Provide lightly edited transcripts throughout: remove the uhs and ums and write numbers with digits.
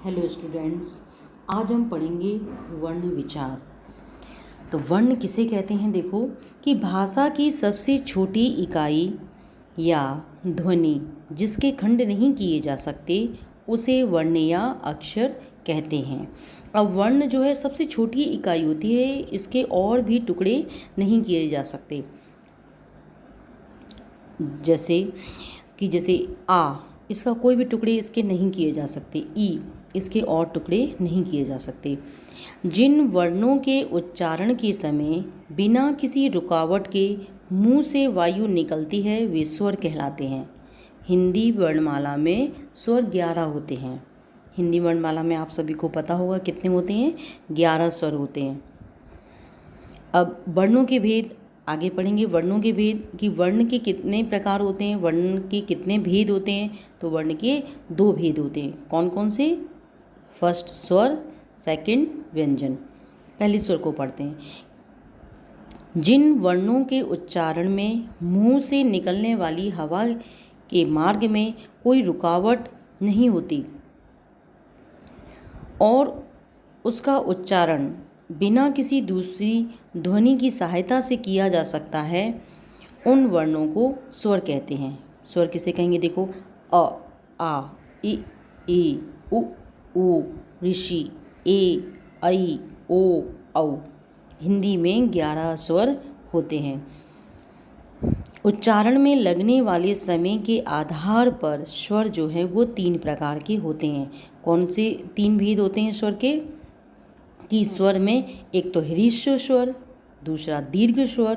Hello students, आज हम पढ़ेंगे वर्ण विचार। तो वर्ण किसे कहते हैं? देखो कि भाषा की सबसे छोटी इकाई या ध्वनि जिसके खंड नहीं किए जा सकते उसे वर्ण या अक्षर कहते हैं। अब वर्ण जो है सबसे छोटी इकाई होती है, इसके और भी टुकड़े नहीं किए जा सकते। जैसे आ, इसका कोई भी टुकड़े इसके नहीं किए जा सकते। ई, इसके और टुकड़े नहीं किए जा सकते। जिन वर्णों के उच्चारण के समय बिना किसी रुकावट के मुंह से वायु निकलती है वे स्वर कहलाते हैं। हिंदी वर्णमाला में स्वर 11 होते हैं। हिंदी वर्णमाला में आप सभी को पता होगा कितने होते हैं? 11 स्वर होते हैं। अब वर्णों के भेद आगे पढ़ेंगे। वर्णों के भेद कि वर्ण के कितने प्रकार होते हैं, वर्ण के कितने भेद होते हैं। तो वर्ण के 2 भेद होते हैं। कौन कौन से? फर्स्ट स्वर, सेकंड व्यंजन। पहले स्वर को पढ़ते हैं। जिन वर्णों के उच्चारण में मुंह से निकलने वाली हवा के मार्ग में कोई रुकावट नहीं होती और उसका उच्चारण बिना किसी दूसरी ध्वनि की सहायता से किया जा सकता है, उन वर्णों को स्वर कहते हैं। स्वर किसे कहेंगे? देखो, अ, आ, इ, ई, उ, ऊ, ऋषि, ए, ऐ, ओ, औ। हिंदी में 11 स्वर होते हैं। उच्चारण में लगने वाले समय के आधार पर स्वर जो है वो 3 प्रकार के होते हैं। कौन से 3 भेद होते हैं स्वर के? कि स्वर में एक तो ह्रीश्व स्वर, दूसरा दीर्घ स्वर,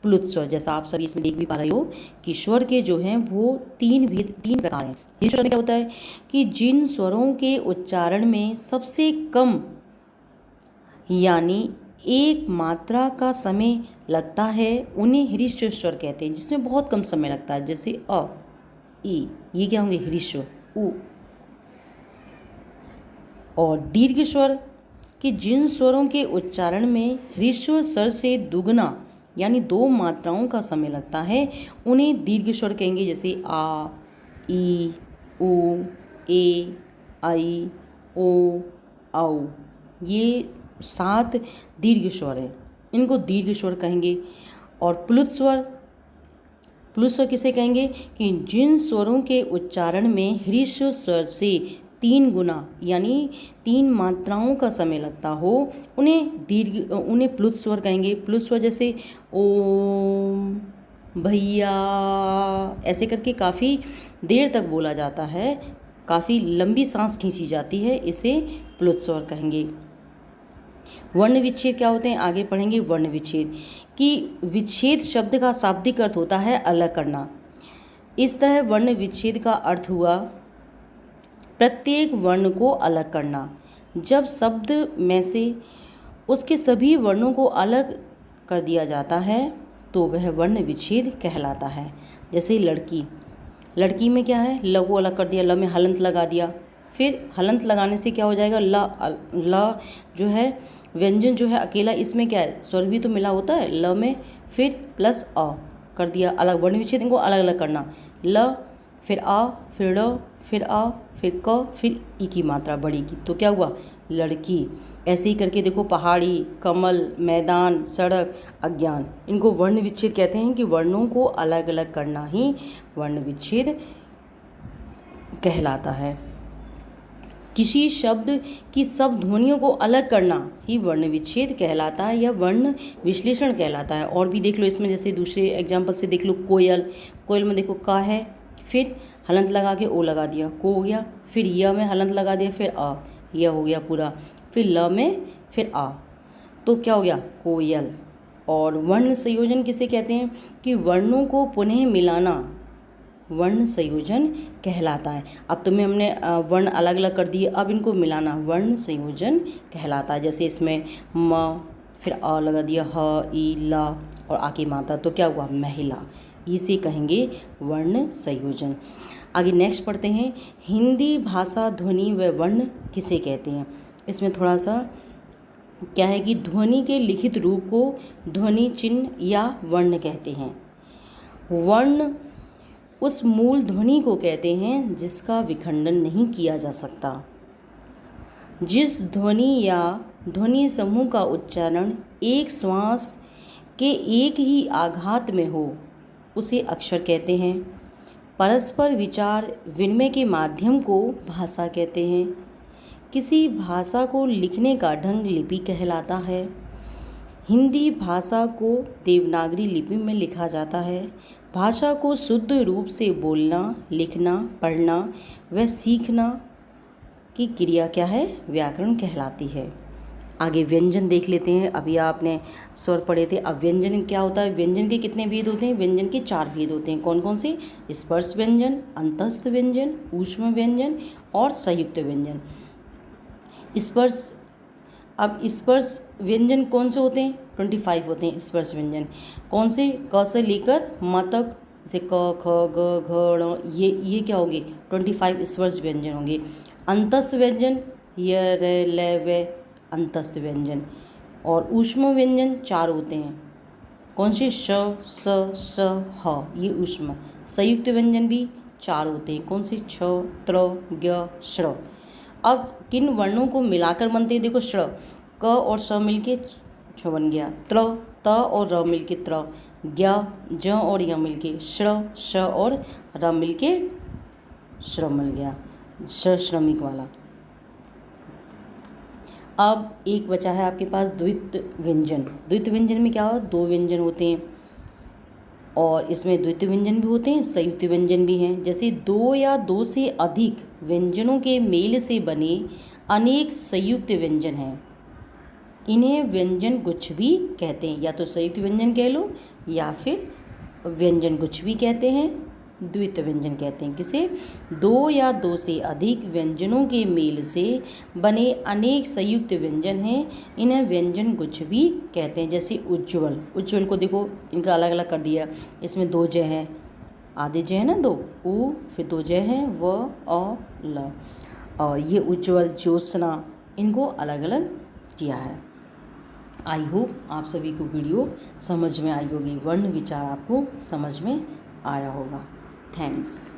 प्लुत स्वर। जैसा आप सभी इसमें देख भी पा रहे हो कि स्वर के जो हैं वो 3 प्रकार हैं। ह्रीश्व स्वर में क्या होता है कि जिन स्वरों के उच्चारण में सबसे कम यानी एक मात्रा का समय लगता है उन्हें ह्रीश्व स्वर कहते हैं। जिसमें बहुत कम समय लगता है, जैसे अ, ई, ये क्या होंगे? ह्रीश्व। उ, और दीर्घ स्वर कि जिन स्वरों के उच्चारण में ह्रीश्व स्वर से दुगना यानी 2 मात्राओं का समय लगता है उन्हें दीर्घ स्वर कहेंगे। जैसे आ, ई, उ, ए, ऐ, ओ, औ। ये 7 दीर्घ स्वर हैं, इनको दीर्घ स्वर कहेंगे। और प्लुत स्वर किसे कहेंगे? कि जिन स्वरों के उच्चारण में ह्रीश्व स्वर से 3 गुना यानी 3 मात्राओं का समय लगता हो उन्हें प्लुत स्वर कहेंगे। प्लुत स्वर जैसे ओम, भैया, ऐसे करके काफ़ी देर तक बोला जाता है, काफ़ी लंबी सांस खींची जाती है, इसे प्लुत स्वर कहेंगे। वर्ण विच्छेद क्या होते हैं? आगे पढ़ेंगे। वर्ण विच्छेद कि विच्छेद शब्द का शाब्दिक अर्थ होता है अलग करना। इस तरह वर्ण विच्छेद का अर्थ हुआ प्रत्येक वर्ण को अलग करना। जब शब्द में से उसके सभी वर्णों को अलग कर दिया जाता है तो वह वर्ण विच्छेद कहलाता है। जैसे लड़की में क्या है? ल को अलग कर दिया, ल में हलंत लगा दिया। फिर हलंत लगाने से क्या हो जाएगा? ल जो है व्यंजन जो है अकेला, इसमें क्या है? स्वर भी तो मिला होता है ल में, फिर प्लस अ कर दिया अलग। वर्ण विच्छेद इनको अलग अलग करना। ल, फिर आ, फिर ड़, फिर आ, फिर क, फिर ई की मात्रा बड़ी की, तो क्या हुआ? लड़की। ऐसे ही करके देखो, पहाड़ी, कमल, मैदान, सड़क, अज्ञान, इनको वर्ण विच्छेद कहते हैं कि वर्णों को अलग अलग करना ही वर्ण विच्छेद कहलाता है। किसी शब्द की सब ध्वनियों को अलग करना ही वर्ण विच्छेद कहलाता है या वर्ण विश्लेषण कहलाता है। और भी देख लो इसमें, जैसे दूसरे एग्जाम्पल से देख लो, कोयल में देखो का है, फिर हलंत लगा के ओ लगा दिया, को हो गया। फिर य में हलंत लगा दिया, फिर आ, यह हो गया पूरा। फिर ल में फिर आ, तो क्या हो गया? कोयल। और वर्ण संयोजन किसे कहते हैं? कि वर्णों को पुनः मिलाना वर्ण संयोजन कहलाता है। अब तुम्हें हमने वर्ण अलग अलग कर दिए, अब इनको मिलाना वर्ण संयोजन कहलाता है। जैसे इसमें म, फिर आ लगा दिया, ह, ई, ला और आ की मात्रा, तो क्या हुआ? महिला। इसे कहेंगे वर्ण संयोजन। आगे नेक्स्ट पढ़ते हैं। हिंदी भाषा ध्वनि व वर्ण किसे कहते हैं? इसमें थोड़ा सा क्या है कि ध्वनि के लिखित रूप को ध्वनि चिन्ह या वर्ण कहते हैं। वर्ण उस मूल ध्वनि को कहते हैं जिसका विखंडन नहीं किया जा सकता। जिस ध्वनि या ध्वनि समूह का उच्चारण एक श्वास के एक ही आघात में हो उसे अक्षर कहते हैं। परस्पर विचार विनिमय के माध्यम को भाषा कहते हैं। किसी भाषा को लिखने का ढंग लिपि कहलाता है। हिंदी भाषा को देवनागरी लिपि में लिखा जाता है। भाषा को शुद्ध रूप से बोलना, लिखना, पढ़ना व सीखना की क्रिया क्या है? व्याकरण कहलाती है। आगे व्यंजन देख लेते हैं। अभी आपने स्वर पढ़े थे। अब व्यंजन क्या होता है? व्यंजन के कितने भेद होते हैं? व्यंजन के 4 भेद होते हैं। कौन कौन से? स्पर्श व्यंजन, अंतस्थ व्यंजन, ऊष्म व्यंजन और संयुक्त व्यंजन। स्पर्श व्यंजन कौन से होते हैं? 25 होते हैं स्पर्श व्यंजन। कौन से? क से लेकर म तक, जैसे क, ख, ग, घ, ण, ये क्या होंगे? 25 स्पर्श व्यंजन होंगे। अंतस्थ व्यंजन य, र, ल, व अंतस्थ व्यंजन। और ऊष्म व्यंजन 4 होते हैं। कौन से? श, स, ह, ये ऊष्म। संयुक्त व्यंजन भी 4 होते हैं। कौन से? छ, त्र, ज्ञ, श्र। अब किन वर्णों को मिलाकर बनते हैं? देखो, श्र, क और स मिलके छ बन गया। त्र, त और र मिलके त्र। ज्ञ, ज और य मिलके श्र, श और र मिलके श्र मिल गया, श्रमिक वाला। अब एक बचा है आपके पास द्वित्व व्यंजन। द्वित्व व्यंजन में क्या हो? 2 व्यंजन होते हैं और इसमें द्वित्व व्यंजन भी होते हैं, संयुक्त व्यंजन भी हैं। जैसे 2 या 2 से अधिक व्यंजनों के मेल से बने अनेक संयुक्त व्यंजन हैं। इन्हें व्यंजन गुच्छ भी कहते हैं। या तो संयुक्त व्यंजन कह लो या फिर व्यंजन गुच्छ भी कहते हैं, द्वित्व व्यंजन कहते हैं। किसे? 2 या 2 से अधिक व्यंजनों के मेल से बने अनेक संयुक्त व्यंजन हैं, इन्हें व्यंजन गुच्छ भी कहते हैं। जैसे उज्ज्वल, उज्ज्वल को देखो इनका अलग अलग कर दिया। इसमें 2 ज हैं, आधे ज है ना, 2 उ, फिर 2 ज हैं व, अ, ल। और ये उज्ज्वल, ज्योत्सना, इनको अलग अलग किया है। आई होप आप सभी को वीडियो समझ में आई होगी। वर्ण विचार आपको समझ में आया होगा। थैंक्स।